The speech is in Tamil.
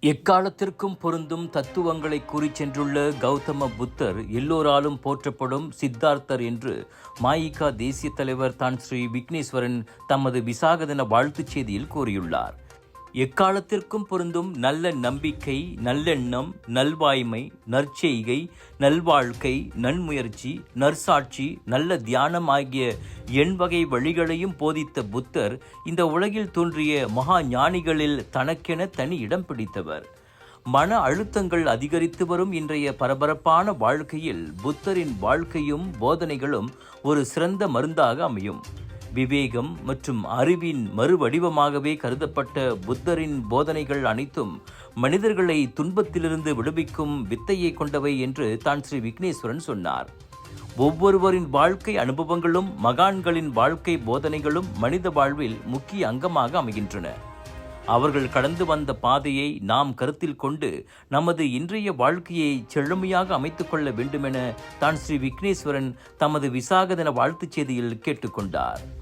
எக்காலத்திற்கும் பொருந்தும் தத்துவங்களை கூறிச் சென்றுள்ள கௌதம புத்தர் எல்லோராலும் போற்றப்படும் சித்தார்த்தர் என்று மாயிகா தேசிய தலைவர் தான் ஸ்ரீ விக்னேஸ்வரன் தமது விசாக தின வாழ்த்துச் செய்தியில் கூறியுள்ளார். எக்காலத்திற்கும் பொருந்தும் நல்ல நம்பிக்கை, நல்லெண்ணம், நல்வாய்மை, நற்செய்கை, நல்வாழ்க்கை, நன்முயற்சி, நற்சாட்சி, நல்ல தியானம் ஆகிய எண்வகை வழிகளையும் போதித்த புத்தர் இந்த உலகில் தோன்றிய மகா ஞானிகளில் தனக்கென தனி இடம் பிடித்தவர். மன அழுத்தங்கள் அதிகரித்து வரும் இன்றைய பரபரப்பான வாழ்க்கையில் புத்தரின் வாழ்க்கையும் போதனைகளும் ஒரு சிறந்த மருந்தாக அமையும். விவேகம் மற்றும் அறிவின் மறுவடிவமாகவே கருதப்பட்ட புத்தரின் போதனைகள் அனைத்தும் மனிதர்களை துன்பத்திலிருந்து விடுவிக்கும் வித்தையை கொண்டவை என்று தான் ஸ்ரீ விக்னேஸ்வரன் சொன்னார். ஒவ்வொருவரின் வாழ்க்கை அனுபவங்களும் மகான்களின் வாழ்க்கை போதனைகளும் மனித வாழ்வில் முக்கிய அங்கமாக அமைகின்றன. அவர்கள் கடந்து வந்த பாதையை நாம் கருத்தில் கொண்டு நமது இன்றைய வாழ்க்கையை செழுமையாக அமைத்துக் கொள்ள வேண்டுமென தான் ஸ்ரீ விக்னேஸ்வரன் தமது விசாக தின வாழ்த்துச் செய்தியில் கேட்டுக்கொண்டார்.